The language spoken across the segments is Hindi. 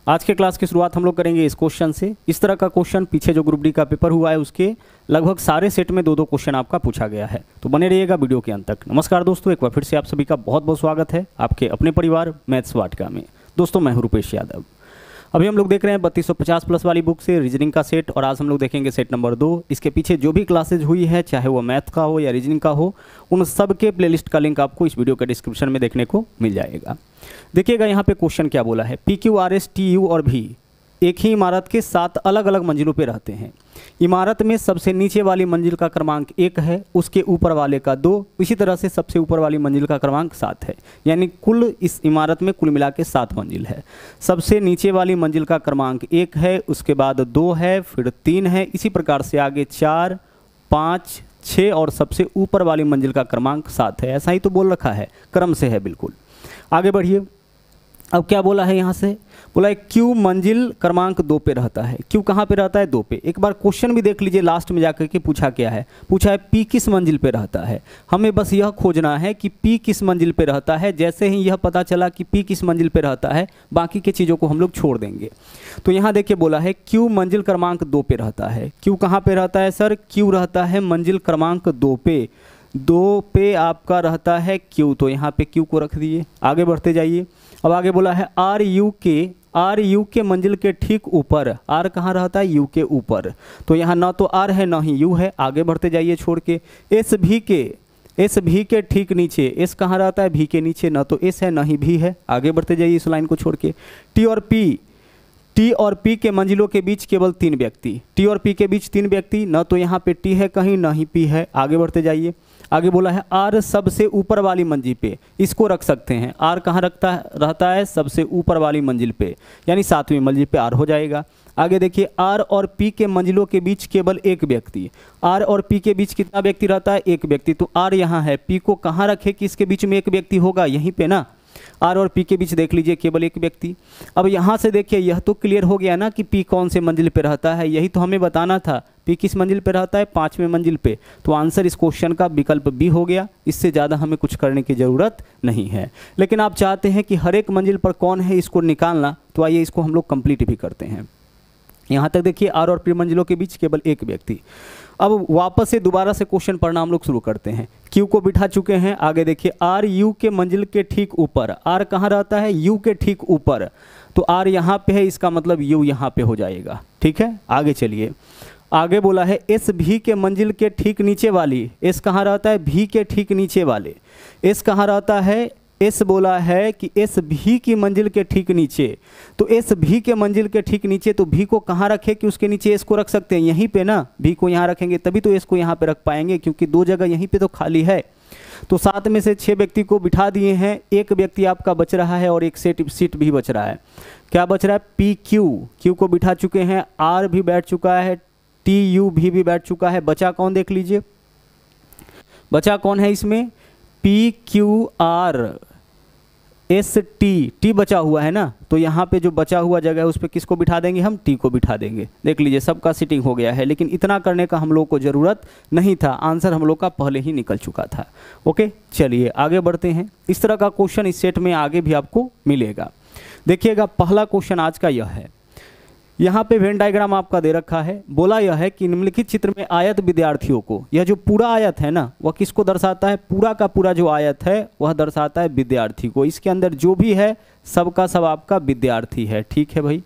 आज के क्लास की शुरुआत हम लोग करेंगे इस क्वेश्चन से। इस तरह का क्वेश्चन पीछे जो ग्रुप डी का पेपर हुआ है उसके लगभग सारे सेट में दो दो क्वेश्चन आपका पूछा गया है, तो बने रहिएगा वीडियो के अंत तक। नमस्कार दोस्तों, एक बार फिर से आप सभी का बहुत बहुत स्वागत है आपके अपने परिवार मैथ्स वाटिका में। दोस्तों मैं हूं रूपेश यादव। अभी हम लोग देख रहे हैं 3250 प्लस वाली बुक से रीजनिंग का सेट, और आज हम लोग देखेंगे सेट नंबर 2। इसके पीछे जो भी क्लासेज हुई है, चाहे वो मैथ का हो या रीजनिंग का हो, उन सब के प्लेलिस्ट का लिंक आपको इस वीडियो के डिस्क्रिप्शन में देखने को मिल जाएगा। देखिएगा यहाँ पे क्वेश्चन क्या बोला है। P Q R S T U और भी एक ही इमारत के 7 अलग अलग मंजिलों पे रहते हैं। इमारत में सबसे नीचे वाली मंजिल का क्रमांक 1 है, उसके ऊपर वाले का 2, इसी तरह से सबसे ऊपर वाली मंजिल का क्रमांक 7 है। यानी कुल इस इमारत में कुल मिला के 7 मंजिल है। सबसे नीचे वाली मंजिल का क्रमांक 1 है, उसके बाद 2 है, फिर 3 है, इसी प्रकार से आगे 4, 5, 6 और सबसे ऊपर वाली मंजिल का क्रमांक 7 है। ऐसा ही तो बोल रखा है, क्रम से है बिल्कुल। आगे बढ़िए। अब क्या बोला है यहाँ से, बोला है क्यू मंजिल क्रमांक 2 पे रहता है। क्यू कहाँ पे रहता है? 2 पे। एक बार क्वेश्चन भी देख लीजिए, लास्ट में जाकर के पूछा क्या है, पूछा है पी किस मंजिल पे रहता है। हमें बस यह खोजना है कि पी किस मंजिल पे रहता है। जैसे ही यह पता चला कि पी किस मंजिल पे रहता है, बाकी के चीज़ों को हम लोग छोड़ देंगे। तो यहाँ देखिए बोला है क्यू मंजिल क्रमांक 2 पे रहता है। क्यू कहाँ पे रहता है सर? क्यू रहता है मंजिल क्रमांक 2 पे। 2 पे आपका रहता है क्यू, तो यहाँ पे क्यू को रख दिए। आगे बढ़ते जाइए। अब आगे बोला है आर यू के मंजिल के ठीक ऊपर। आर कहाँ रहता है? यू के ऊपर। तो यहाँ ना तो आर है ना ही यू है। आगे बढ़ते जाइए छोड़ के। एस भी के ठीक नीचे। एस कहाँ रहता है? भी के नीचे। ना तो एस है ना ही भी है। आगे बढ़ते जाइए इस लाइन को छोड़ के। टी और पी के मंजिलों के बीच केवल 3 व्यक्ति। टी और पी के बीच 3 व्यक्ति। ना तो यहाँ पे टी है कहीं, ना ही पी है। आगे बढ़ते जाइए। आगे बोला है आर सबसे ऊपर वाली मंजिल पे। इसको रख सकते हैं। आर कहाँ रहता है? सबसे ऊपर वाली मंजिल पे, यानी 7वीं मंजिल पे आर हो जाएगा। आगे देखिए, आर और पी के मंजिलों के बीच केवल 1 व्यक्ति। आर और पी के बीच कितना व्यक्ति रहता है? 1 व्यक्ति। तो आर यहाँ है, पी को कहाँ रखे कि इसके बीच में 1 व्यक्ति होगा? यहीं पे ना। आर और पी के बीच देख लीजिए केवल 1 व्यक्ति। अब यहाँ से देखिए, यह तो क्लियर हो गया ना कि पी कौन से मंजिल पे रहता है। यही तो हमें बताना था, पी किस मंजिल पे रहता है? 5वें मंजिल पे। तो आंसर इस क्वेश्चन का विकल्प बी हो गया। इससे ज़्यादा हमें कुछ करने की ज़रूरत नहीं है। लेकिन आप चाहते हैं कि हर एक मंजिल पर कौन है इसको निकालना, तो आइए इसको हम लोग कंप्लीट भी करते हैं। यहाँ तक देखिए, आर और पी मंजिलों के बीच केवल 1 व्यक्ति। अब वापस से दोबारा से क्वेश्चन पढ़ना हम लोग शुरू करते हैं। क्यू को बिठा चुके हैं। आगे देखिए, आर यू के मंजिल के ठीक ऊपर। आर कहाँ रहता है? यू के ठीक ऊपर। तो आर यहाँ पे है, इसका मतलब यू यहाँ पे हो जाएगा। ठीक है, आगे चलिए। आगे बोला है एस भी के मंजिल के ठीक नीचे वाली। एस कहाँ रहता है? भी के ठीक नीचे वाले। एस कहाँ रहता है? एस बोला है कि एस भी की मंजिल के ठीक नीचे। तो एस भी के मंजिल के ठीक नीचे, तो भी को कहाँ रखे कि उसके नीचे एस को रख सकते हैं? यहीं पे ना। भी को यहाँ रखेंगे तभी तो एस को यहाँ पे रख पाएंगे, क्योंकि 2 जगह यहीं पे तो खाली है। तो 7 में से 6 व्यक्ति को बिठा दिए हैं। 1 व्यक्ति आपका बच रहा है और एक सीट भी बच रहा है। क्या बच रहा है? पी क्यू को बिठा चुके हैं। आर भी बैठ चुका है। टी यू भी बैठ चुका है। बचा कौन? देख लीजिए बचा कौन है इसमें? P Q R S T बचा हुआ है ना। तो यहाँ पे जो बचा हुआ जगह है उस पर किसको बिठा देंगे? हम टी को बिठा देंगे। देख लीजिए सबका सीटिंग हो गया है, लेकिन इतना करने का हम लोग को ज़रूरत नहीं था। आंसर हम लोग का पहले ही निकल चुका था। ओके, चलिए आगे बढ़ते हैं। इस तरह का क्वेश्चन इस सेट में आगे भी आपको मिलेगा। देखिएगा, पहला क्वेश्चन आज का यह है। यहाँ पे वेन डायग्राम आपका दे रखा है। बोला यह है कि निम्नलिखित चित्र में आयत विद्यार्थियों को, यह जो पूरा आयत है ना, वह किसको दर्शाता है? पूरा का पूरा जो आयत है वह दर्शाता है विद्यार्थी को। इसके अंदर जो भी है सबका सब आपका विद्यार्थी है। ठीक है भाई।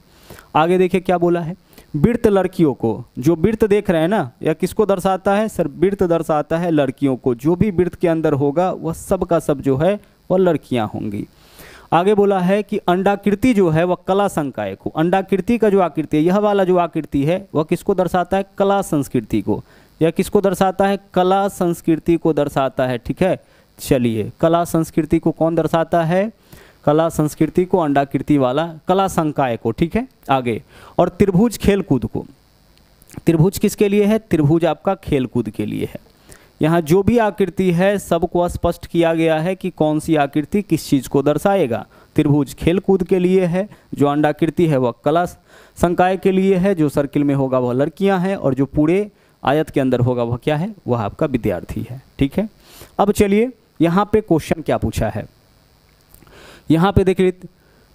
आगे देखिए क्या बोला है। वृत्त लड़कियों को, जो वृत्त देख रहे हैं ना, यह किसको दर्शाता है? सर वृत्त दर्शाता है लड़कियों को। जो भी वृत्त के अंदर होगा वह सब का सब जो है वह लड़कियाँ होंगी। आगे बोला है कि अंडाकृति जो है वह कला संकाय को, अंडाकृति का जो आकृति है, यह वाला जो आकृति है वह किसको दर्शाता है? कला संस्कृति को। यह किसको दर्शाता है? कला संस्कृति को दर्शाता है। ठीक है, चलिए कला संस्कृति को कौन दर्शाता है? कला संस्कृति को, अंडाकृति वाला कला संकाय को। ठीक है, आगे। और त्रिभुज खेलकूद को। त्रिभुज किसके लिए है? त्रिभुज आपका खेलकूद के लिए है। यहाँ जो भी आकृति है सबको स्पष्ट किया गया है कि कौन सी आकृति किस चीज़ को दर्शाएगा। त्रिभुज खेलकूद के लिए है, जो अंडाकृति है वह कला संकाय के लिए है, जो सर्किल में होगा वह लड़कियां हैं, और जो पूरे आयत के अंदर होगा वह क्या है? वह आपका विद्यार्थी है। ठीक है, अब चलिए यहाँ पे क्वेश्चन क्या पूछा है। यहाँ पे देखिए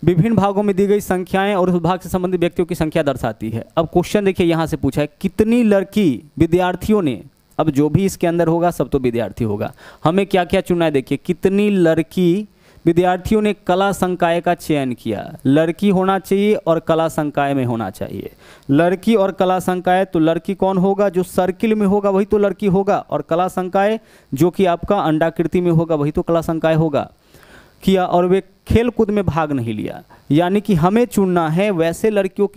विभिन्न भागों में दी गई संख्याएं और उस भाग से संबंधित व्यक्तियों की संख्या दर्शाती है। अब क्वेश्चन देखिए यहाँ से पूछा है कितनी लड़की विद्यार्थियों ने, अब जो भी इसके अंदर होगा सब तो विद्यार्थी होगा, हमें क्या क्या चुनना है। देखिए कितनी लड़की विद्यार्थियों ने कला संकाय का चयन किया। लड़की होना चाहिए और कला संकाय में होना चाहिए। लड़की और कला संकाय, तो लड़की कौन होगा, जो सर्किल में होगा वही तो लड़की होगा, और कला संकाय जो कि आपका अंडाकृति में होगा वही तो कला संकाय होगा। किया और वे खेल कूद में भाग नहीं लिया, यानी कि हमें चुनना है वैसे लड़कियों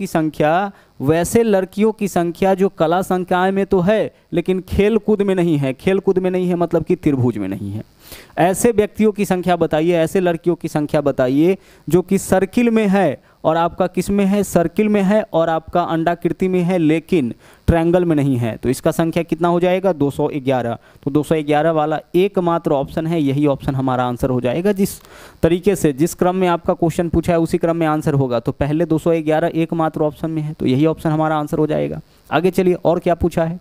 की संख्या जो कला संकाय में तो है लेकिन खेल कूद में नहीं है। खेल कूद में नहीं है मतलब कि त्रिभुज में नहीं है। ऐसे व्यक्तियों की संख्या बताइए, ऐसे लड़कियों की संख्या बताइए जो कि सर्किल में है और आपका किस में है, सर्किल में है और आपका अंडाकृति में है लेकिन ट्रायंगल में नहीं है। तो इसका संख्या कितना हो जाएगा, 211। तो 211 वाला एकमात्र ऑप्शन है, यही ऑप्शन हमारा आंसर हो जाएगा। जिस तरीके से जिस क्रम में आपका क्वेश्चन पूछा है उसी क्रम में आंसर होगा। तो पहले 211 एकमात्र ऑप्शन में है, तो यही ऑप्शन हमारा आंसर हो जाएगा। आगे चलिए और क्या पूछा है,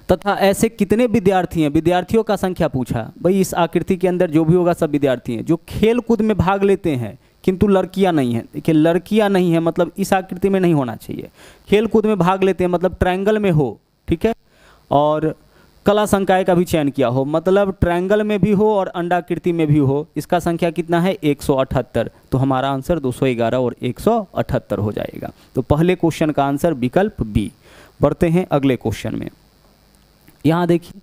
तथा ऐसे कितने विद्यार्थी हैं, विद्यार्थियों का संख्या पूछा। भाई इस आकृति के अंदर जो भी होगा सब विद्यार्थी हैं जो खेल कूद में भाग लेते हैं किंतु लड़कियां नहीं हैं। देखिए लड़कियां नहीं है मतलब इस आकृति में नहीं होना चाहिए। खेल कूद में भाग लेते हैं मतलब ट्रायंगल में हो, ठीक है, और कला संकाय का भी चयन किया हो मतलब ट्रायंगल में भी हो और अंडाकृति में भी हो। इसका संख्या कितना है, 178। तो हमारा आंसर 211 और 178 हो जाएगा। तो पहले क्वेश्चन का आंसर विकल्प बी। बढ़ते हैं अगले क्वेश्चन में। यहाँ देखिए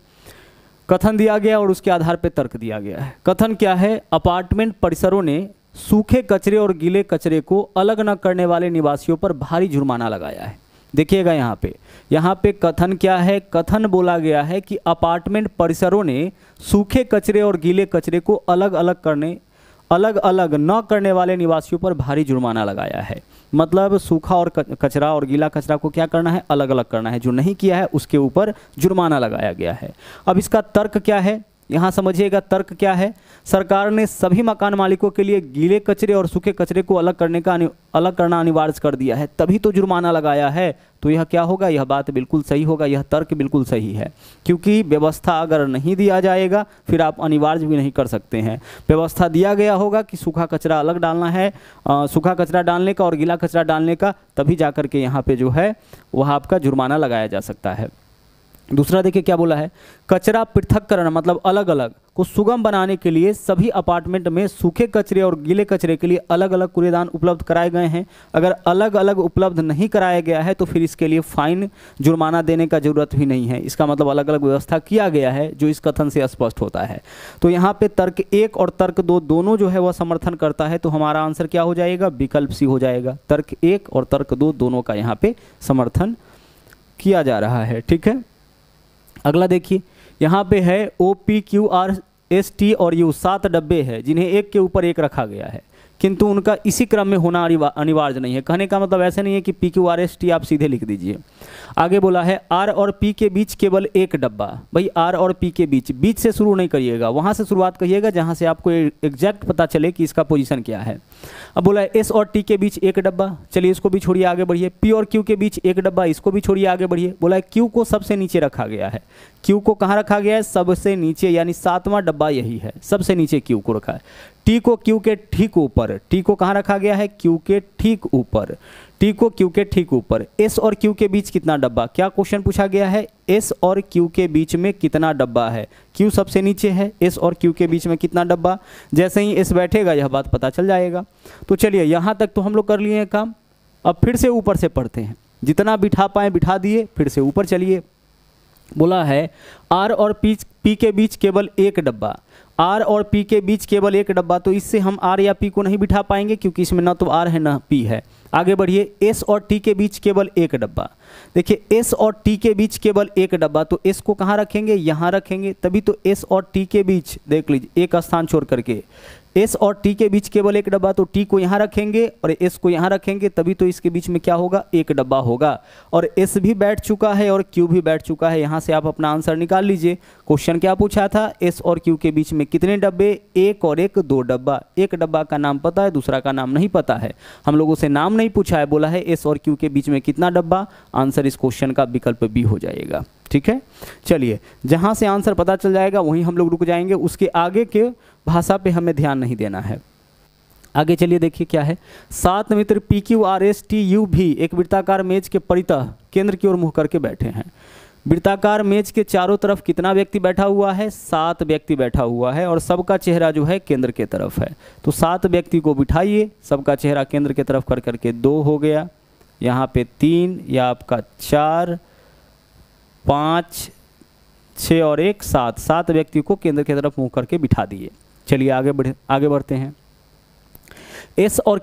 कथन दिया गया और उसके आधार पर तर्क दिया गया है। कथन क्या है, अपार्टमेंट परिसरों ने सूखे कचरे और गीले कचरे को अलग न करने वाले निवासियों पर भारी जुर्माना लगाया है। देखिएगा यहाँ पे कथन क्या है, कथन बोला गया है कि अपार्टमेंट परिसरों ने सूखे कचरे और गीले कचरे को अलग अलग न करने वाले निवासियों पर भारी जुर्माना लगाया है। मतलब सूखा और कचरा और गीला कचरा को क्या करना है, अलग अलग करना है। जो नहीं किया है उसके ऊपर जुर्माना लगाया गया है। अब इसका तर्क क्या है, यहाँ समझिएगा तर्क क्या है। सरकार ने सभी मकान मालिकों के लिए गीले कचरे और सूखे कचरे को अलग करना अनिवार्य कर दिया है, तभी तो जुर्माना लगाया है। तो यह क्या होगा, यह बात बिल्कुल सही होगा, यह तर्क बिल्कुल सही है। क्योंकि व्यवस्था अगर नहीं दिया जाएगा फिर आप अनिवार्य भी नहीं कर सकते हैं। व्यवस्था दिया गया होगा कि सूखा कचरा अलग डालना है, सूखा कचरा डालने का और गीला कचरा डालने का, तभी जा कर के यहाँ पे जो है वह आपका जुर्माना लगाया जा सकता है। दूसरा देखिए क्या बोला है, कचरा पृथक्करण मतलब अलग अलग को सुगम बनाने के लिए सभी अपार्टमेंट में सूखे कचरे और गीले कचरे के लिए अलग अलग कूड़ेदान उपलब्ध कराए गए हैं। अगर अलग अलग उपलब्ध नहीं कराया गया है तो फिर इसके लिए फाइन जुर्माना देने का जरूरत भी नहीं है। इसका मतलब अलग अलग व्यवस्था किया गया है, जो इस कथन से स्पष्ट होता है। तो यहाँ पे तर्क 1 और तर्क 2 दोनों जो है वह समर्थन करता है। तो हमारा आंसर क्या हो जाएगा, विकल्प सी हो जाएगा। तर्क 1 और तर्क 2 दोनों का यहाँ पे समर्थन किया जा रहा है, ठीक है। अगला देखिए यहाँ पे है OPQRST और U 7 डब्बे हैं जिन्हें एक के ऊपर एक रखा गया है, किंतु उनका इसी क्रम में होना अनिवार्य नहीं है। कहने का मतलब ऐसे नहीं है कि PQRST आप सीधे लिख दीजिए। आगे बोला है R और P के बीच केवल एक डब्बा। भाई R और P के बीच से शुरू नहीं करिएगा, वहाँ से शुरुआत करिएगा जहाँ से आपको एग्जैक्ट पता चले कि इसका पोजीशन क्या है। अब बोला है S और T के बीच एक डब्बा, चलिए इसको भी छोड़िए आगे बढ़िए। P और Q के बीच एक डब्बा, इसको भी छोड़िए आगे बढ़िए। बोला है Q को सबसे नीचे रखा गया है। Q को कहाँ रखा गया है, सबसे नीचे, यानी 7वां डब्बा यही है, सबसे नीचे Q को रखा है। T को Q के ठीक ऊपर, T को कहाँ रखा गया है, Q के ठीक ऊपर, T को Q के ठीक ऊपर। S और Q के बीच कितना डब्बा, क्या क्वेश्चन पूछा गया है, S और Q के बीच में कितना डब्बा है। Q सबसे नीचे है, S और Q के बीच में कितना डब्बा, जैसे ही S बैठेगा यह बात पता चल जाएगा। तो चलिए यहाँ तक तो हम लोग कर लिए हैं काम। अब फिर से ऊपर से पढ़ते हैं, जितना बिठा पाए बिठा दिए, फिर से ऊपर चलिए। बोला है R और P के बीच केवल एक डब्बा, R और P के बीच केवल एक डब्बा। तो इससे हम R या P को नहीं बिठा पाएंगे क्योंकि इसमें ना तो R है ना P है। आगे बढ़िए, S और T के बीच केवल एक डब्बा। देखिए S और T के बीच केवल एक डब्बा, तो S को कहाँ रखेंगे, यहाँ रखेंगे, तभी तो S और T के बीच, देख लीजिए एक स्थान छोड़ करके, S और T के बीच केवल एक डब्बा, तो T को यहाँ रखेंगे और S को यहाँ रखेंगे, तभी तो इसके बीच में क्या होगा, एक डब्बा होगा। और S भी बैठ चुका है और Q भी बैठ चुका है। यहाँ से आप अपना आंसर निकाल लीजिए। क्वेश्चन क्या पूछा था, S और Q के बीच में कितने डब्बे, एक और एक, 2 डब्बा। एक डब्बा का नाम पता है, दूसरा का नाम नहीं पता है। हम लोगों से नाम नहीं पूछा है, बोला है S और Q के बीच में कितना डब्बा। आंसर इस क्वेश्चन का विकल्प बी हो जाएगा, ठीक है। चलिए जहाँ से आंसर पता चल जाएगा वहीं हम लोग रुक जाएंगे, उसके आगे के भाषा पे हमें ध्यान नहीं देना है। आगे चलिए देखिए क्या है। 7 मित्र PQRSTU भी एक वृत्ताकार मेज के परितः केंद्र की ओर मुँह करके बैठे हैं। वृत्ताकार मेज के चारों तरफ कितना व्यक्ति बैठा हुआ है? 7 व्यक्ति बैठा हुआ है और सबका चेहरा जो है केंद्र के तरफ है। तो 7 व्यक्ति को बिठाइए, सबका चेहरा केंद्र के तरफ कर करके 2 हो गया, यहाँ पे 3, या आपका 4, 5, 6 और 1 7, 7 व्यक्ति को केंद्र की तरफ मुँह करके बिठा दिए। चलिए आगे बढ़ते हैं। एस और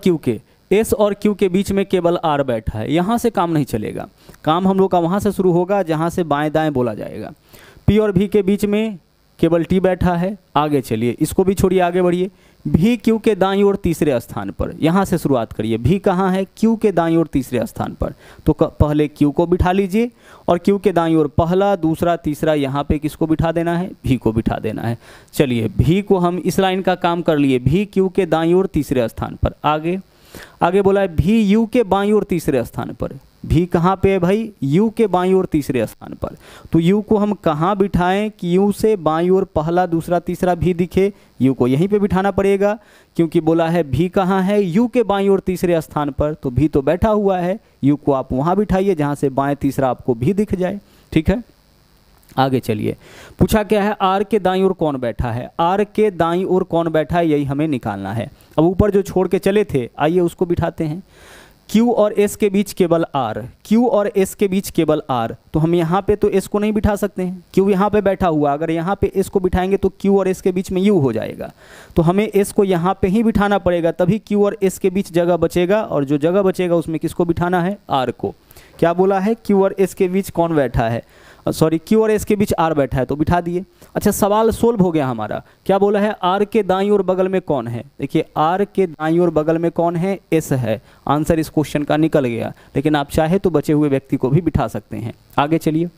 क्यू के बीच में केवल आर बैठा है। यहाँ से काम नहीं चलेगा, काम हम लोग का वहाँ से शुरू होगा जहाँ से बाएं दाएं बोला जाएगा। पी और भी के बीच में केवल टी बैठा है। आगे चलिए, इसको भी छोड़िए, आगे बढ़िए। भी क्यू के दाईं ओर तीसरे स्थान पर, यहाँ से शुरुआत करिए। भी कहाँ है? क्यू के दाईं ओर तीसरे स्थान पर। तो पहले क्यू को बिठा लीजिए और क्यू के दाईं ओर पहला, दूसरा, तीसरा, यहाँ पे किसको बिठा देना है? भी को बिठा देना है। चलिए, भी को हम इस लाइन का काम कर लिए। भी क्यू के दाईं ओर तीसरे स्थान पर। आगे बोला है भी यू के बाईं ओर तीसरे स्थान पर। भी कहाँ पे है भाई? यू के बाईं ओर तीसरे स्थान पर। तो यू को हम कहाँ बिठाएं कि यू से बाईं ओर पहला, दूसरा, तीसरा भी दिखे? यू को यहीं पे बिठाना पड़ेगा, क्योंकि बोला है भी कहाँ है? यू के बाईं ओर तीसरे स्थान पर। तो भी तो बैठा हुआ है, यू को आप वहाँ बिठाइए जहाँ से बाएं तीसरा आपको भी दिख जाए। ठीक है, आगे चलिए। पूछा क्या है? आर के दाईं ओर कौन बैठा है? आर के दाईं ओर कौन बैठा है, यही हमें निकालना है। अब ऊपर जो छोड़ के चले थे, आइए उसको बिठाते हैं। Q और S के बीच केवल R, Q और S के बीच केवल R। तो हम यहाँ पे तो S को नहीं बिठा सकते हैं, Q यहाँ पे बैठा हुआ, अगर यहाँ पे S को बिठाएंगे तो Q और S के बीच में U हो जाएगा। तो हमें S को यहाँ पे ही बिठाना पड़ेगा, तभी Q और S के बीच जगह बचेगा, और जो जगह बचेगा उसमें किसको बिठाना है? R को। क्या बोला है? Q और S के बीच कौन बैठा है? सॉरी, Q और S के बीच R बैठा है, तो बिठा दिए। अच्छा, सवाल सोल्व हो गया हमारा। क्या बोला है? R के दाईं ओर बगल में कौन है? देखिए, R के दाईं ओर बगल में कौन है? S है। आंसर इस क्वेश्चन का निकल गया, लेकिन आप चाहे तो बचे हुए व्यक्ति को भी बिठा सकते हैं। आगे चलिए।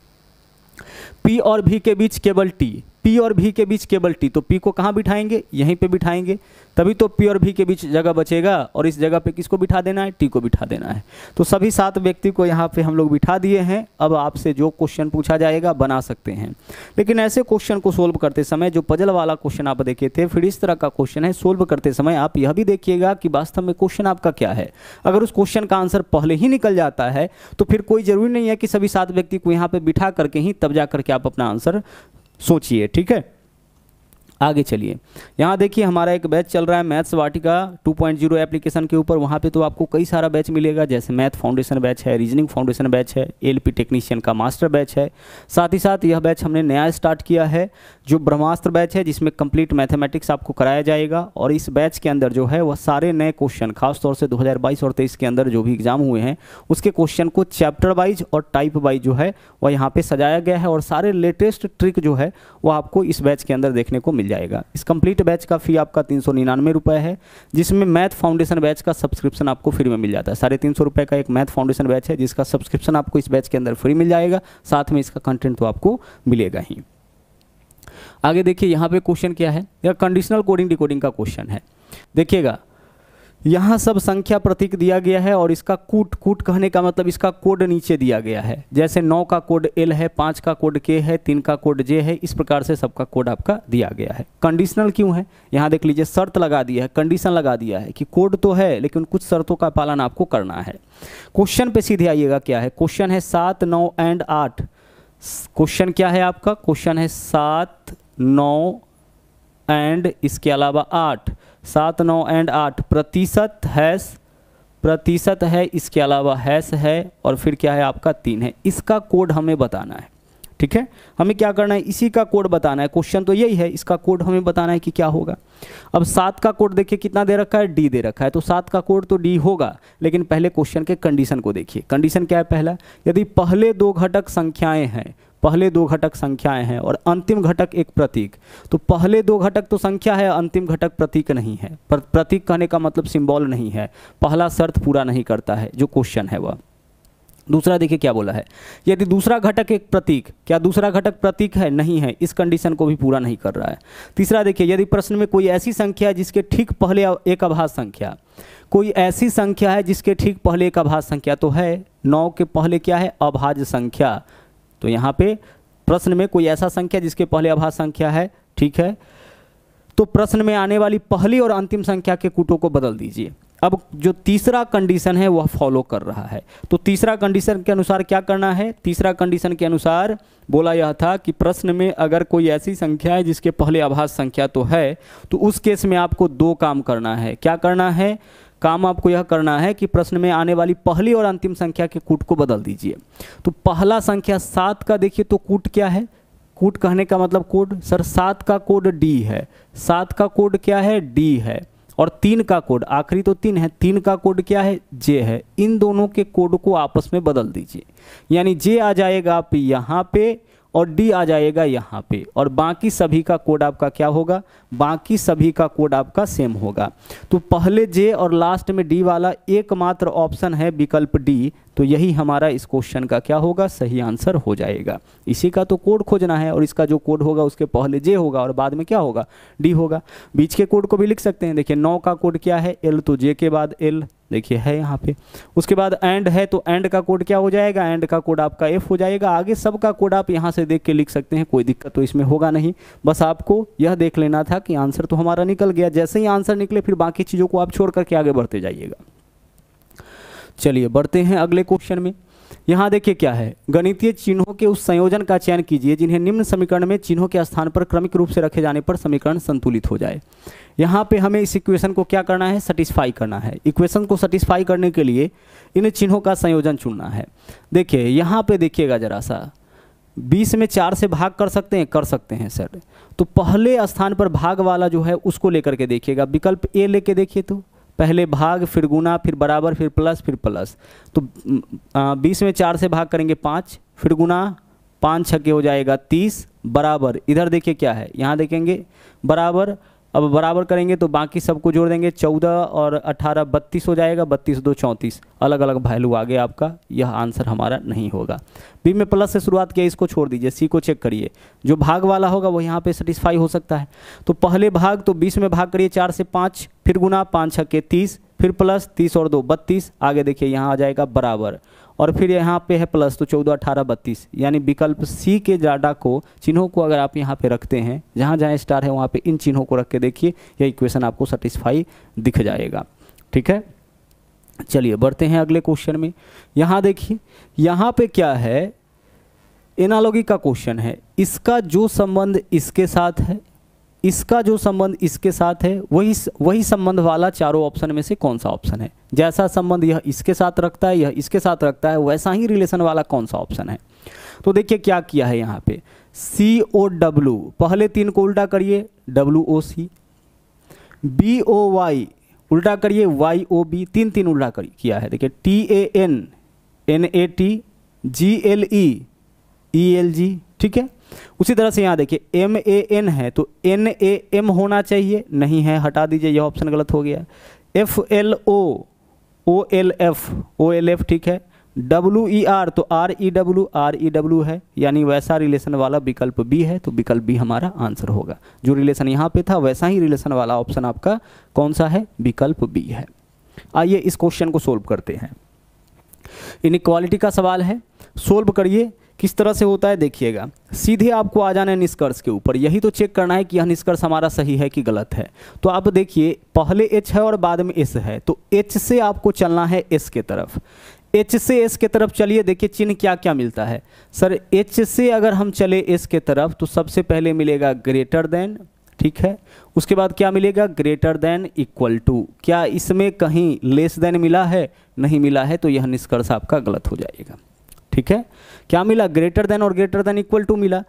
P और V के बीच केवल T, P और V के बीच केवल T। तो P को कहाँ बिठाएंगे? यहीं पे बिठाएंगे, तभी तो P और V के बीच जगह बचेगा, और इस जगह पे किसको बिठा देना है? T को बिठा देना है। तो सभी 7 व्यक्ति को यहाँ पे हम लोग बिठा दिए हैं। अब आपसे जो क्वेश्चन पूछा जाएगा बना सकते हैं, लेकिन ऐसे क्वेश्चन को सोल्व करते समय, जो पजल वाला क्वेश्चन आप देखे थे, फिर इस तरह का क्वेश्चन है, सोल्व करते समय आप यह भी देखिएगा कि वास्तव में क्वेश्चन आपका क्या है। अगर उस क्वेश्चन का आंसर पहले ही निकल जाता है तो फिर कोई ज़रूरी नहीं है कि सभी 7 व्यक्ति को यहाँ पर बिठा करके ही तब जा करके आप अपना आंसर सोचिए। ठीक है, आगे चलिए। यहाँ देखिए, हमारा एक बैच चल रहा है मैथ्स वाटिका 2.0 एप्लीकेशन के ऊपर। वहाँ पे तो आपको कई सारा बैच मिलेगा, जैसे मैथ फाउंडेशन बैच है, रीजनिंग फाउंडेशन बैच है, एलपी टेक्नीशियन का मास्टर बैच है। साथ ही साथ यह बैच हमने नया स्टार्ट किया है, जो ब्रह्मास्त्र बैच है, जिसमें कंप्लीट मैथमेटिक्स आपको कराया जाएगा। और इस बैच के अंदर जो है वह सारे नए क्वेश्चन, खासतौर से 2022 और 23 के अंदर जो भी एग्जाम हुए हैं उसके क्वेश्चन को चैप्टर वाइज और टाइप वाइज जो है वह यहाँ पे सजाया गया है, और सारे लेटेस्ट ट्रिक जो है वह आपको इस बैच के अंदर देखने को मिल जाएगा। इस कंप्लीट बैच का फी आपका 399 रुपये है, जिसमें मैथ फाउंडेशन बैच का सब्सक्रिप्शन आपको फ्री में मिल जाता है। 350 रुपये का एक मैथ फाउंडेशन बैच है, जिसका सब्सक्रिप्शन आपको इस बैच के अंदर फ्री मिल जाएगा, साथ में इसका कंटेंट तो आपको मिलेगा ही। आगे देखिए, यहाँ पे क्वेश्चन क्या है? यह कंडीशनल कोडिंग डिकोडिंग का क्वेश्चन है। देखिएगा, यहाँ सब संख्या प्रतीक दिया गया है, और इसका कूट कहने का मतलब इसका कोड नीचे दिया गया है। जैसे 9 का कोड L है, 5 का कोड K है, 3 का कोड J है, इस प्रकार से सबका कोड आपका दिया गया है। कंडीशनल क्यों है? यहाँ देख लीजिए, शर्त लगा दिया है, कंडीशन लगा दिया है कि कोड तो है लेकिन कुछ शर्तों का पालन आपको करना है। क्वेश्चन पे सीधे आइएगा, क्या है क्वेश्चन? है 7, 9 एंड 8। क्वेश्चन क्या है आपका? क्वेश्चन है 7, 9 एंड इसके अलावा 8। 7, 9 एंड 8 प्रतिशत है, इसके अलावा हैश है, और फिर क्या है आपका 3 है। इसका कोड हमें बताना है। ठीक है, हमें क्या करना है? इसी का कोड बताना है। क्वेश्चन तो यही है, इसका कोड हमें बताना है कि क्या होगा। अब 7 का कोड देखिए कितना दे रखा है? D दे रखा है, तो 7 का कोड तो D होगा, लेकिन पहले क्वेश्चन के कंडीशन को देखिए। कंडीशन क्या है? पहला, यदि पहले 2 घटक संख्याएं हैं और अंतिम घटक एक प्रतीक, तो पहले 2 घटक तो संख्या है, अंतिम घटक प्रतीक नहीं है। प्रतीक कहने का मतलब सिंबल नहीं है, पहला शर्त पूरा नहीं करता है जो क्वेश्चन है वह। दूसरा देखिए क्या बोला है, यदि दूसरा घटक एक प्रतीक, क्या दूसरा घटक प्रतीक है? नहीं है, इस कंडीशन को भी पूरा नहीं कर रहा है। तीसरा देखिए, यदि प्रश्न में कोई ऐसी संख्या है जिसके ठीक पहले एक अभाज्य संख्या, कोई ऐसी संख्या है जिसके ठीक पहले एक अभाज्य संख्या, तो है 9 के पहले क्या है? अभाज्य संख्या। तो यहाँ पे प्रश्न में कोई ऐसा संख्या जिसके पहले अभाज्य संख्या है, ठीक है। तो प्रश्न में आने वाली पहली और अंतिम संख्या के कूटों को बदल दीजिए। अब जो तीसरा कंडीशन है वह फॉलो कर रहा है। तो तीसरा कंडीशन के अनुसार क्या करना है? तीसरा कंडीशन के अनुसार बोला यह था कि प्रश्न में अगर कोई ऐसी संख्या है जिसके पहले आभास संख्या तो है, तो उस केस में आपको दो काम करना है। क्या करना है? काम आपको यह करना है कि प्रश्न में आने वाली पहली और अंतिम संख्या के कूट को बदल दीजिए। तो पहला संख्या 7 का देखिए तो कूट क्या है? कूट कहने का मतलब कोड, सर 7 का कोड डी है। 7 का कोड क्या है? डी है। और 3 का कोड, आखिरी तो 3 है, 3 का कोड क्या है? जे है। इन दोनों के कोड को आपस में बदल दीजिए, यानी जे आ जाएगा आप यहाँ पे और डी आ जाएगा यहाँ पे, और बाकी सभी का कोड आपका क्या होगा? बाकी सभी का कोड आपका सेम होगा। तो पहले जे और लास्ट में डी वाला एकमात्र ऑप्शन है विकल्प डी, तो यही हमारा इस क्वेश्चन का क्या होगा? सही आंसर हो जाएगा। इसी का तो कोड खोजना है, और इसका जो कोड होगा उसके पहले जे होगा और बाद में क्या होगा? डी होगा। बीच के कोड को भी लिख सकते हैं। देखिए 9 का कोड क्या है? एल, तो जे के बाद एल देखिए है यहाँ पे। उसके बाद एंड है, तो एंड का कोड क्या हो जाएगा? एंड का कोड आपका एफ हो जाएगा। आगे सबका कोड आप यहाँ से देख के लिख सकते हैं, कोई दिक्कत तो इसमें होगा नहीं। बस आपको यह देख लेना था कि आंसर तो हमारा निकल गया। जैसे ही आंसर निकले फिर बाकी चीज़ों को आप छोड़ करके आगे बढ़ते जाइएगा। चलिए बढ़ते हैं अगले क्वेश्चन में। यहाँ देखिए क्या है? गणितीय चिन्हों के उस संयोजन का चयन कीजिए जिन्हें निम्न समीकरण में चिन्हों के स्थान पर क्रमिक रूप से रखे जाने पर समीकरण संतुलित हो जाए। यहाँ पे हमें इस इक्वेशन को क्या करना है? सेटिस्फाई करना है। इक्वेशन को सेटिस्फाई करने के लिए इन चिन्हों का संयोजन चुनना है। देखिए यहाँ पे देखिएगा जरा सा, 20 में 4 से भाग कर सकते हैं? कर सकते हैं सर। तो पहले स्थान पर भाग वाला जो है उसको लेकर के देखिएगा। विकल्प ए लेके देखिए, तो पहले भाग, फिर गुना, फिर बराबर, फिर प्लस, फिर प्लस। तो 20 में 4 से भाग करेंगे 5, फिर गुना, 5 छक्के हो जाएगा 30, बराबर। इधर देखिए क्या है? यहाँ देखेंगे बराबर। अब बराबर करेंगे तो बाकी सबको जोड़ देंगे, 14 और 18 32 हो जाएगा, 32 2 34। अलग अलग वैल्यू आ गया आपका, यह आंसर हमारा नहीं होगा। बी में प्लस से शुरुआत किया, इसको छोड़ दीजिए। सी को चेक करिए, जो भाग वाला होगा वो यहाँ पे सेटिस्फाई हो सकता है। तो पहले भाग, तो 20 में भाग करिए 4 से 5, फिर गुना, 5 छक्के 30, फिर प्लस 30 और 2 32। आगे देखिए यहाँ आ जाएगा बराबर, और फिर यहाँ पे है प्लस, तो 14 18 32। यानी विकल्प सी के डाटा को, चिन्हों को अगर आप यहाँ पे रखते हैं, जहाँ जहाँ स्टार है वहाँ पे इन चिन्हों को रख के देखिए, यह इक्वेशन आपको सेटिस्फाई दिख जाएगा। ठीक है, चलिए बढ़ते हैं अगले क्वेश्चन में। यहाँ देखिए, यहाँ पे क्या है? एनालॉजी का क्वेश्चन है। इसका जो संबंध इसके साथ है, इसका जो संबंध इसके साथ है, वही संबंध वाला चारों ऑप्शन में से कौन सा ऑप्शन है? जैसा संबंध यह इसके साथ रखता है, यह इसके साथ रखता है, वैसा ही रिलेशन वाला कौन सा ऑप्शन है? तो देखिए क्या किया है यहाँ पे, COW, पहले 3 को उल्टा करिए, WOC, BOY उल्टा करिए, YOB, 3 उल्टा किया है। देखिए TAN, NAT, GLE, ELG। ठीक है, उसी तरह से यहाँ देखिए MAN है, तो NAM होना चाहिए, नहीं है, हटा दीजिए, यह ऑप्शन गलत हो गया। FLO, OLF, ठीक है। WER, तो REW है, यानी वैसा रिलेशन वाला विकल्प बी है, तो विकल्प बी हमारा आंसर होगा। जो रिलेशन यहाँ पे था वैसा ही रिलेशन वाला ऑप्शन आपका कौन सा है? विकल्प बी है। आइए इस क्वेश्चन को सोल्व करते हैं। इनइक्वालिटी का सवाल है, सोल्व करिए। किस तरह से होता है देखिएगा, सीधे आपको आ जाना है निष्कर्ष के ऊपर। यही तो चेक करना है कि यह निष्कर्ष हमारा सही है कि गलत है। तो आप देखिए, पहले एच है और बाद में एस है, तो एच से आपको चलना है एस के तरफ। एच से एस के तरफ चलिए, देखिए चिन्ह क्या क्या मिलता है सर। एच से अगर हम चले एस के तरफ तो सबसे पहले मिलेगा ग्रेटर देन, ठीक है। उसके बाद क्या मिलेगा? Greater than, equal to. क्या इसमें कहीं लेस देन मिला है? नहीं मिला है, तो यह निष्कर्ष आपका गलत हो जाएगा। ठीक है, क्या मिला? ग्रेटर देन और ग्रेटर देन इक्वल टू मिला।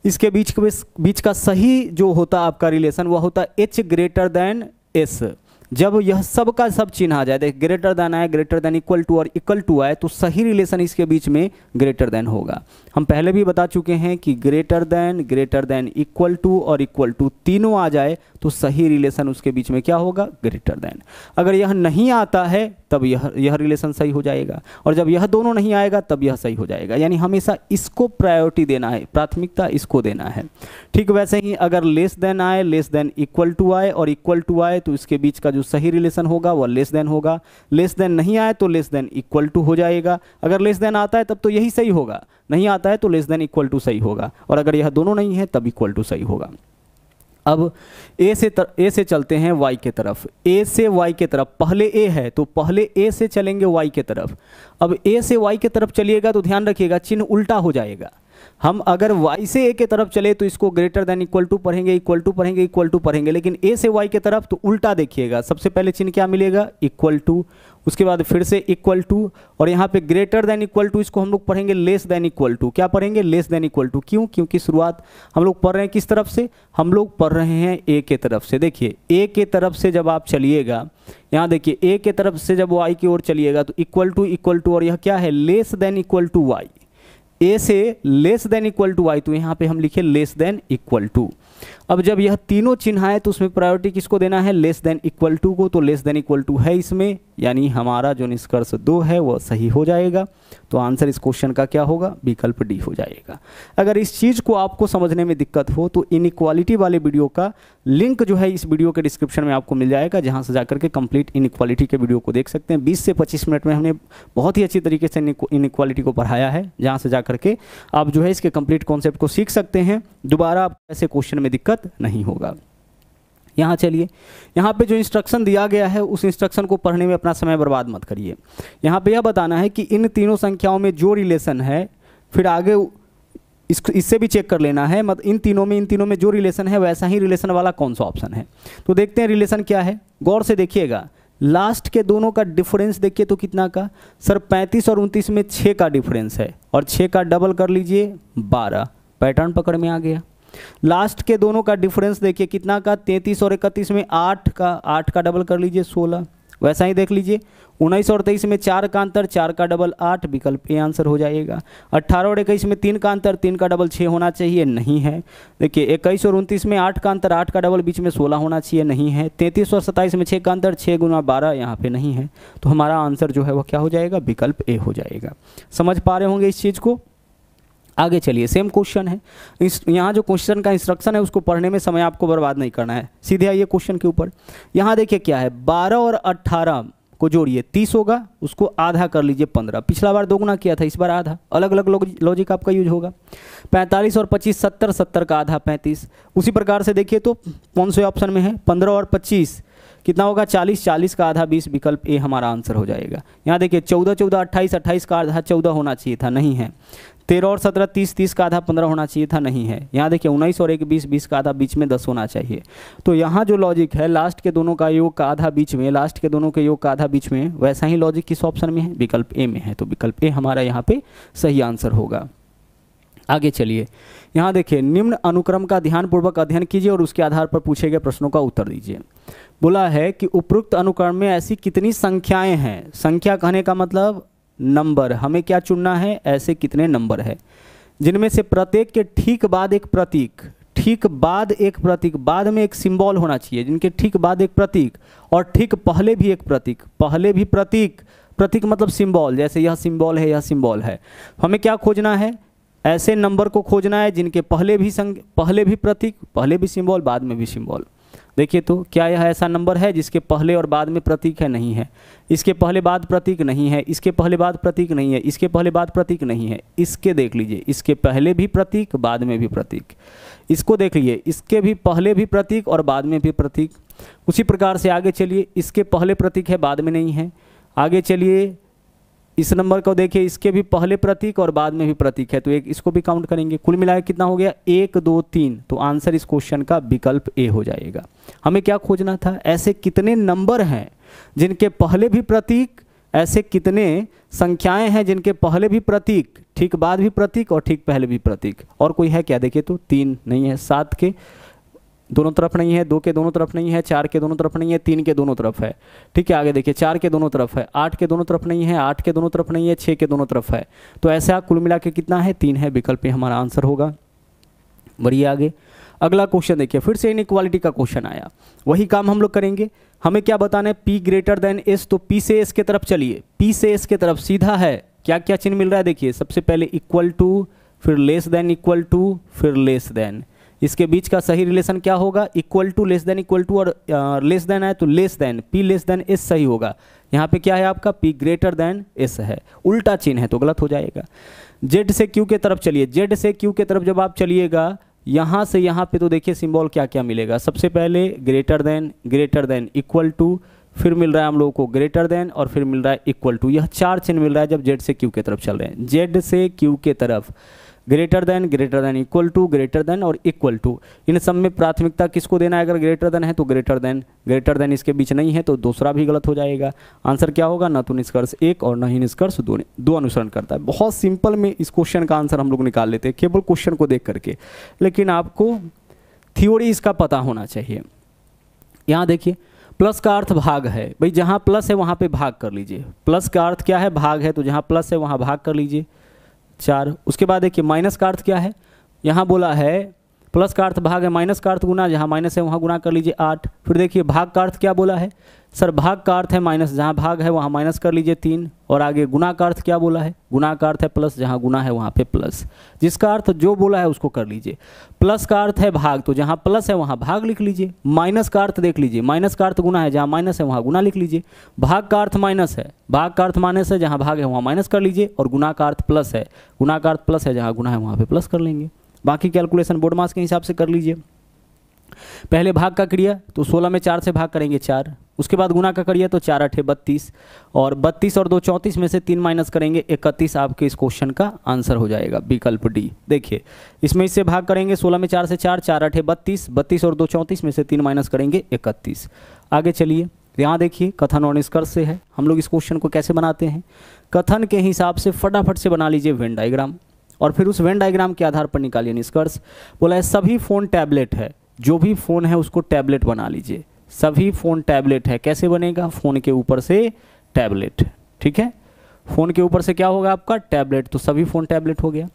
इसके बीच का सही जो होता आपका रिलेशन वह होता एच ग्रेटर देन एस। जब यह सब का सब चिन्ह आ जाए, देख ग्रेटर देन आए, ग्रेटर देन इक्वल टू और इक्वल टू आए, तो सही रिलेशन इसके बीच में ग्रेटर देन होगा। हम पहले भी बता चुके हैं कि ग्रेटर देन, इक्वल टू और इक्वल टू तीनों आ जाए तो सही रिलेशन उसके बीच में क्या होगा? Greater than. अगर यह नहीं आता है तब यह रिलेशन सही हो जाएगा, और जब यह दोनों नहीं आएगा तब यह सही हो जाएगा। यानी हमेशा इसको प्रायोरिटी देना है, प्राथमिकता इसको देना है। ठीक वैसे ही अगर लेस देन आए, लेस देन इक्वल टू आए और इक्वल टू आए तो इसके बीच का जो सही रिलेशन होगा वह लेस देन होगा। लेस देन नहीं आए तो लेस देन इक्वल टू हो जाएगा। अगर लेस देन आता है तब तो यही सही होगा, नहीं आता है तो लेस देन इक्वल टू सही होगा, और अगर यह दोनों नहीं है तब इक्वल टू सही होगा। अब ए से चलते हैं y के तरफ, ए से y के तरफ, पहले ए है तो पहले ए से चलेंगे y के तरफ। अब ए से y के तरफ चलिएगा तो ध्यान रखिएगा चिन्ह उल्टा हो जाएगा। हम अगर y से a के तरफ चले तो इसको ग्रेटर देन इक्वल टू पढ़ेंगे, इक्वल टू पढ़ेंगे, इक्वल टू पढ़ेंगे, लेकिन a से y के तरफ तो उल्टा देखिएगा। सबसे पहले चिन्ह क्या मिलेगा, इक्वल टू, उसके बाद फिर से इक्वल टू, और यहाँ पे ग्रेटर देन इक्वल टू इसको हम लोग पढ़ेंगे लेस देन इक्वल टू। क्या पढ़ेंगे, लेस देन इक्वल टू। क्यों, क्योंकि शुरुआत हम लोग पढ़ रहे हैं किस तरफ से, हम लोग पढ़ रहे हैं a के तरफ से। देखिए a के तरफ से जब आप चलिएगा, यहाँ देखिए a के तरफ से जब y की ओर चलिएगा तो इक्वल टू, और यह क्या है, less than equal to y। A से less than equal to y, तो यहाँ पे हम लिखे लेस देन इक्वल टू। अब जब यह तीनों चिन्ह आए तो उसमें प्रायोरिटी किसको देना है, लेस देन इक्वल टू को। तो लेस देन इक्वल टू है इसमें, यानी हमारा जो निष्कर्ष 2 है वह सही हो जाएगा। तो आंसर इस क्वेश्चन का क्या होगा, विकल्प डी हो जाएगा। अगर इस चीज़ को आपको समझने में दिक्कत हो तो इनइक्वालिटी वाले वीडियो का लिंक जो है इस वीडियो के डिस्क्रिप्शन में आपको मिल जाएगा, जहाँ से जाकर के कंप्लीट इनइक्वालिटी के वीडियो को देख सकते हैं। 20 से 25 मिनट में हमने बहुत ही अच्छी तरीके से इनइक्वालिटी को पढ़ाया है, जहाँ से जाकर के आप जो है इसके कंप्लीट कॉन्सेप्ट को सीख सकते हैं। दोबारा आप ऐसे क्वेश्चन में दिक्कत नहीं होगा। यहाँ चलिए, यहाँ पे जो इंस्ट्रक्शन दिया गया है उस इंस्ट्रक्शन को पढ़ने में अपना समय बर्बाद मत करिए। यहाँ पे यह बताना है कि इन तीनों संख्याओं में जो रिलेशन है, फिर आगे इससे भी चेक कर लेना है, मतलब इन तीनों में जो रिलेशन है वैसा ही रिलेशन वाला कौन सा ऑप्शन है। तो देखते हैं रिलेशन क्या है, गौर से देखिएगा। लास्ट के दोनों का डिफरेंस देखिए तो कितना का, सर 35 और 29 में 6 का डिफरेंस है, और 6 का डबल कर लीजिए 12, पैटर्न पकड़ में आ गया। लास्ट के दोनों का डिफरेंस देखिए कितना का, 33 और 31 में 8 का डबल कर लीजिए 16। वैसा ही देख लीजिए 19 और 23 में 4 का अंतर, 4 का डबल 8, विकल्प ए आंसर हो जाएगा। 18 और 21 में 3 का अंतर, 3 का डबल 6 होना चाहिए, नहीं है। देखिए 21 और 29 में 8 का अंतर, 8 का डबल बीच में 16 होना चाहिए, नहीं है। 33 और 27 में 6 का अंतर, 6 गुना 12 यहाँ पे नहीं है। तो हमारा आंसर जो है वह क्या हो जाएगा, विकल्प ए हो जाएगा। समझ पा रहे होंगे इस चीज़ को। आगे चलिए, सेम क्वेश्चन है। यहाँ जो क्वेश्चन का इंस्ट्रक्शन है उसको पढ़ने में समय आपको बर्बाद नहीं करना है, सीधे आइए क्वेश्चन के ऊपर। यहाँ देखिए क्या है, 12 और 18 को जोड़िए 30 होगा, उसको आधा कर लीजिए 15। पिछला बार दोगुना किया था, इस बार आधा, अलग अलग लॉजिक आपका यूज होगा। 45 और 25 70, 70 का आधा 35। उसी प्रकार से देखिए तो कौन से ऑप्शन में है, 15 और 25 कितना होगा, 40, 40 का आधा 20, विकल्प ए हमारा आंसर हो जाएगा। यहाँ देखिए 14, 14, 28, 28 का आधा 14 होना चाहिए था, नहीं है। 13 और 17 30, 30 का आधा 15 होना चाहिए था, नहीं है। यहाँ देखिए 19 और 1 20, 20 का आधा बीच में 10 होना चाहिए। तो यहाँ जो लॉजिक है, लास्ट के दोनों का योग का आधा बीच में, लास्ट के दोनों के योग का आधा बीच में, वैसा ही लॉजिक किस ऑप्शन में है, विकल्प ए में है। तो विकल्प ए हमारा यहाँ पे सही आंसर होगा। आगे चलिए, यहाँ देखिए निम्न अनुक्रम का ध्यानपूर्वक अध्ययन कीजिए और उसके आधार पर पूछे गए प्रश्नों का उत्तर दीजिए। बोला है कि उपरोक्त अनुक्रम में ऐसी कितनी संख्याएं हैं, संख्या कहने का मतलब नंबर, हमें क्या चुनना है, ऐसे कितने नंबर है जिनमें से प्रत्येक के ठीक बाद एक प्रतीक, ठीक बाद एक प्रतीक, बाद में एक सिंबल होना चाहिए, जिनके ठीक बाद एक प्रतीक और ठीक पहले भी एक प्रतीक, पहले भी प्रतीक, प्रतीक मतलब सिंबल, जैसे यह सिंबल है, यह सिंबल है। हमें क्या खोजना है, ऐसे नंबर को खोजना है जिनके पहले भी प्रतीक, पहले भी सिंबल, बाद में भी सिंबल। देखिए तो क्या यह ऐसा नंबर है जिसके पहले और बाद में प्रतीक है, नहीं है। इसके पहले बाद प्रतीक नहीं है, इसके पहले बाद प्रतीक नहीं है, इसके पहले बाद प्रतीक नहीं है। इसके देख लीजिए, इसके पहले भी प्रतीक, बाद में भी प्रतीक। इसको देख लीजिए, इसके भी पहले भी प्रतीक और बाद में भी प्रतीक। उसी प्रकार से आगे चलिए, इसके पहले प्रतीक है, बाद में नहीं है। आगे चलिए, इस नंबर को देखिए, इसके भी पहले प्रतीक और बाद में भी प्रतीक है, तो एक इसको भी काउंट करेंगे। कुल मिलाकर कितना हो गया, 1 2 3। तो आंसर इस क्वेश्चन का विकल्प ए हो जाएगा। हमें क्या खोजना था, ऐसे कितने नंबर हैं जिनके पहले भी प्रतीक, ऐसे कितने संख्याएं हैं जिनके पहले भी प्रतीक, ठीक बाद भी प्रतीक और ठीक पहले भी प्रतीक। और कोई है क्या, देखिए तो 3 नहीं है, 7 के दोनों तरफ नहीं है, 2 के दोनों तरफ नहीं है, 4 के दोनों तरफ नहीं है, 3 के दोनों तरफ है। ठीक है, आगे देखिए 4 के दोनों तरफ है, 8 के दोनों तरफ नहीं है, 8 के दोनों तरफ नहीं है, 6 के दोनों तरफ है। तो ऐसा कुल मिला के कितना है, 3 है, विकल्प हमारा आंसर होगा। बढ़िए आगे अगला क्वेश्चन देखिए, फिर से इनइक्वालिटी का क्वेश्चन आया, वही काम हम लोग करेंगे। हमें क्या बताना है, P ग्रेटर देन S, तो P से S के तरफ चलिए, P से S के तरफ सीधा है, क्या क्या चिन्ह मिल रहा है देखिए, सबसे पहले इक्वल टू, फिर लेस देन इक्वल टू, फिर लेस देन। इसके बीच का सही रिलेशन क्या होगा, equal to, less than equal to, और लेस देन है तो less than, P less than S सही होगा। यहाँ पे क्या है आपका, P ग्रेटर देन S है, उल्टा चिन्ह है तो गलत हो जाएगा। Z से Q के तरफ चलिए, Z से Q के तरफ जब आप चलिएगा यहाँ से यहाँ पे तो देखिए सिंबल क्या क्या मिलेगा। सबसे पहले ग्रेटर देन, इक्वल टू, फिर मिल रहा है हम लोगों को ग्रेटर देन, और फिर मिल रहा है इक्वल टू। यह 4 चिन्ह मिल रहा है जब जेड से क्यू के तरफ चल रहे हैं। जेड से क्यू के तरफ greater than, equal to, greater than और इक्वल टू। इन सब में प्राथमिकता किसको देना है? अगर ग्रेटर देन है तो ग्रेटर देन इसके बीच नहीं है तो दूसरा भी गलत हो जाएगा। आंसर क्या होगा? न तो निष्कर्ष 1 और न ही निष्कर्ष 2 अनुसरण करता है। बहुत सिंपल में इस क्वेश्चन का आंसर हम लोग निकाल लेते हैं केवल क्वेश्चन को देख करके, लेकिन आपको थ्योरी इसका पता होना चाहिए। यहाँ देखिए, प्लस का अर्थ भाग है। भाई जहाँ प्लस है वहाँ पे भाग कर लीजिए। प्लस का अर्थ क्या है? भाग है, तो जहाँ प्लस है वहाँ भाग कर लीजिए 4। उसके बाद देखिए माइनस का अर्थ क्या है? यहाँ बोला है प्लस का अर्थ भाग है, माइनस का अर्थ गुना, जहाँ माइनस है वहाँ गुना कर लीजिए 8। फिर देखिए भाग का अर्थ क्या बोला है? सर भाग का अर्थ है माइनस, जहाँ भाग है वहाँ माइनस कर लीजिए 3। और आगे गुना का अर्थ क्या बोला है? गुना का अर्थ है प्लस, जहाँ गुना है वहाँ पे प्लस। जिसका अर्थ जो बोला है उसको कर लीजिए। प्लस का अर्थ है भाग, तो जहाँ प्लस है वहाँ भाग लिख लीजिए। माइनस का अर्थ देख लीजिए, माइनस का अर्थ गुना है, जहाँ माइनस है वहाँ गुना लिख लीजिए। भाग का अर्थ माइनस है, भाग का अर्थ माइनस है, जहाँ भाग है वहाँ माइनस कर लीजिए। और गुना का अर्थ प्लस है, गुना का अर्थ प्लस है, जहाँ गुना है वहाँ पे प्लस कर लेंगे। बाकी कैलकुलेशन बोर्ड मास के हिसाब से कर लीजिए। पहले भाग का करिए तो 16 में 4 से भाग करेंगे 4। उसके बाद गुना का करिए तो 4 8 32, और 32 और 2 34 में से 3 माइनस करेंगे 31। आपके इस क्वेश्चन का आंसर हो जाएगा विकल्प डी। देखिए इसमें इससे भाग करेंगे 16 में 4 से 4, 4 8 32, 32 और 2 34 में से 3 माइनस करेंगे 31। आगे चलिए, यहाँ देखिए कथन और निष्कर्ष से है। हम लोग इस क्वेश्चन को कैसे बनाते हैं? कथन के हिसाब से फटाफट से बना लीजिए वेन डायग्राम, और फिर उस वेन डायग्राम के आधार पर निकालिए निष्कर्ष। बोला है सभी फ़ोन टैबलेट है, जो भी फ़ोन है उसको टैबलेट बना लीजिए। सभी फ़ोन टैबलेट है, कैसे बनेगा? फ़ोन के ऊपर से टैबलेट, ठीक है। फ़ोन के ऊपर से क्या होगा आपका? टैबलेट, तो सभी फ़ोन टैबलेट हो गया।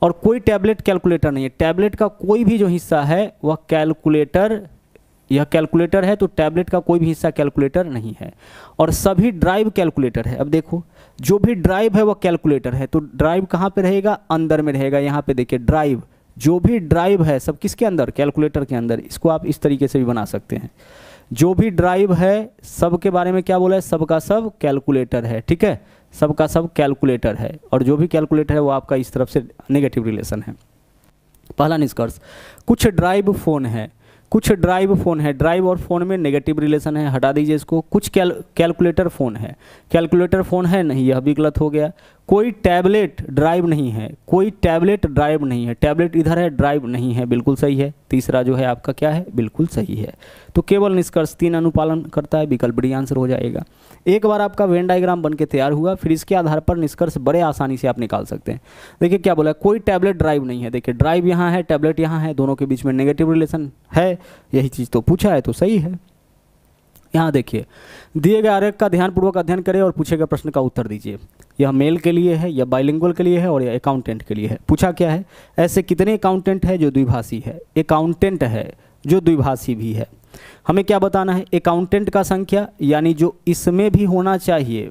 और कोई टैबलेट कैलकुलेटर नहीं है। टैबलेट का कोई भी जो हिस्सा है वह कैलकुलेटर, यह कैलकुलेटर है तो टैबलेट का कोई भी हिस्सा कैलकुलेटर नहीं है। और सभी ड्राइव कैलकुलेटर है। अब देखो जो भी ड्राइव है वह कैलकुलेटर है, तो ड्राइव कहाँ पे रहेगा? अंदर में रहेगा। यहाँ पे देखिए ड्राइव, जो भी ड्राइव है सब किसके अंदर? कैलकुलेटर के अंदर। इसको आप इस तरीके से भी बना सकते हैं। जो भी ड्राइव है सब के बारे में क्या बोला है? सब का सब कैलकुलेटर है, ठीक है। सब का सब कैलकुलेटर है, और जो भी कैलकुलेटर है वो आपका इस तरफ से नेगेटिव रिलेशन है। पहला निष्कर्ष, कुछ ड्राइव फ़ोन है, कुछ ड्राइव फ़ोन है, ड्राइव और फ़ोन में नेगेटिव रिलेशन है, हटा दीजिए इसको। कुछ कैलकुलेटर फ़ोन है, कैलकुलेटर फ़ोन है नहीं, यह भी गलत हो गया। कोई टैबलेट ड्राइव नहीं है, कोई टैबलेट ड्राइव नहीं है, टैबलेट इधर है ड्राइव नहीं है, बिल्कुल सही है। तीसरा जो है आपका क्या है? बिल्कुल सही है। तो केवल निष्कर्ष 3 अनुपालन करता है, विकल्प डी आंसर हो जाएगा। एक बार आपका वेन डायग्राम बन के तैयार हुआ, फिर इसके आधार पर निष्कर्ष बड़े आसानी से आप निकाल सकते हैं। देखिए क्या बोला है? कोई टैबलेट ड्राइव नहीं है। देखिए ड्राइव यहाँ है, टैबलेट यहाँ है, दोनों के बीच में नेगेटिव रिलेशन है, यही चीज़ तो पूछा है, तो सही है। यहाँ देखिए दिए गए आरेख का ध्यानपूर्वक अध्ययन करें और पूछे गए प्रश्न का उत्तर दीजिए। यह मेल के लिए है, यह बाइलिंगुअल के लिए है, और यह अकाउंटेंट के लिए है। पूछा क्या है? ऐसे कितने अकाउंटेंट है जो द्विभाषी है? अकाउंटेंट है जो द्विभाषी भी है। हमें क्या बताना है? अकाउंटेंट का संख्या, यानी जो इसमें भी होना चाहिए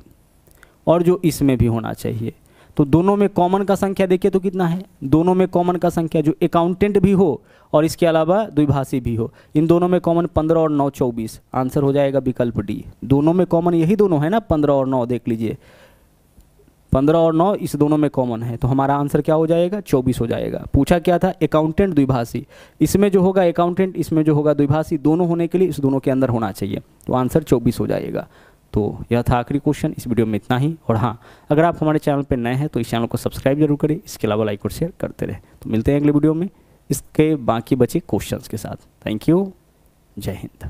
और जो इसमें भी होना चाहिए। तो दोनों में कॉमन का संख्या देखिए तो कितना है? दोनों में कॉमन का संख्या जो अकाउंटेंट भी हो और इसके अलावा द्विभाषी भी हो, इन दोनों में कॉमन 15 और 9 24। आंसर हो जाएगा विकल्प डी। दोनों में कॉमन यही दोनों है ना, 15 और 9। देख लीजिए 15 और 9 इस दोनों में कॉमन है, तो हमारा आंसर क्या हो जाएगा? 24 हो जाएगा। पूछा क्या था? अकाउंटेंट द्विभाषी। इसमें जो होगा अकाउंटेंट, इसमें जो होगा द्विभाषी, दोनों होने के लिए इस दोनों के अंदर होना चाहिए, तो आंसर 24 हो जाएगा। तो यह था आखिरी क्वेश्चन। इस वीडियो में इतना ही। और हाँ, अगर आप हमारे चैनल पर नए हैं तो इस चैनल को सब्सक्राइब जरूर करें, इसके अलावा लाइक और शेयर करते रहें। तो मिलते हैं अगले वीडियो में इसके बाकी बचे क्वेश्चंस के साथ। थैंक यू, जय हिंद।